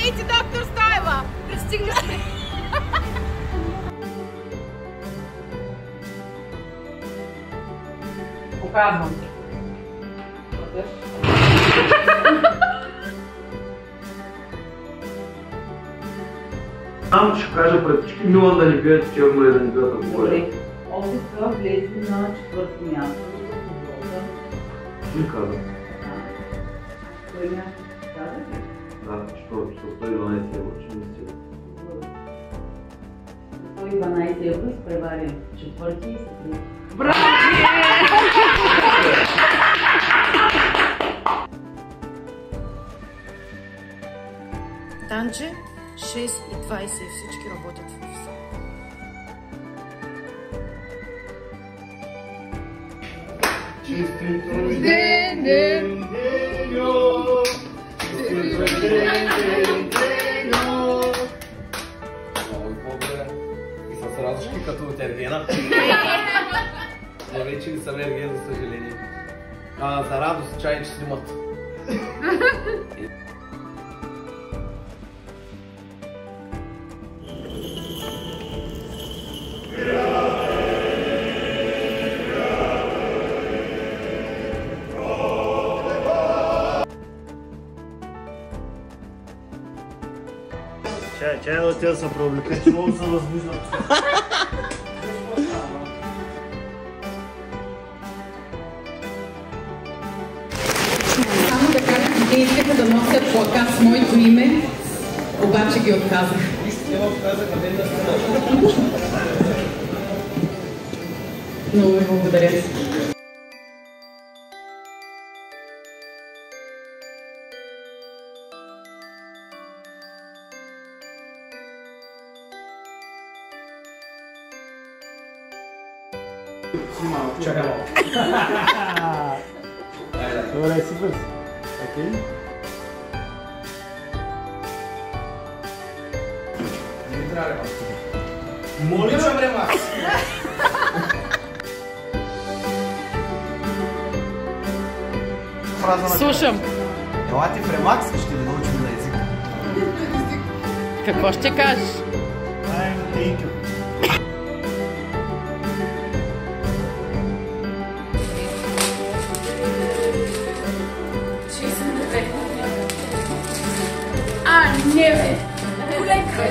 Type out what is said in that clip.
Здравейте, доктор Стайва! Пристигна сме! Показвам ти. Само ще кажа пред всички Милан да не бият черно и да не бият алкохол. Опитка влезе на четвърто място за футболта. Не каза. Кое място каза ли? Да, четвърто с 112 евро, че не стига. 112 евро изпреваря четвърти и се. Браво! Танче, 6:20 всички работят в офиса. Честит рожден ден, Деньо! Честит рожден ден, Деньо! Много ви благодаря. И с радушки като от Ергена. Но вече не съм Ерген, за съжаление. За радост чай, че снимат. Чай да те да се преоблека, че мога да се възбуждат. Само да кажа, те искаха да носят плакат с моето име, обаче ги отказах. Много ви благодаря. Чакай малко. Добре, си бърз. Окей. Димитра, Ремакс. Моличам, Ремакс. Слушам. Елате в Ремакс, ще ви научим на език. Какво ще кажеш? Thank you. Не бе! Полека!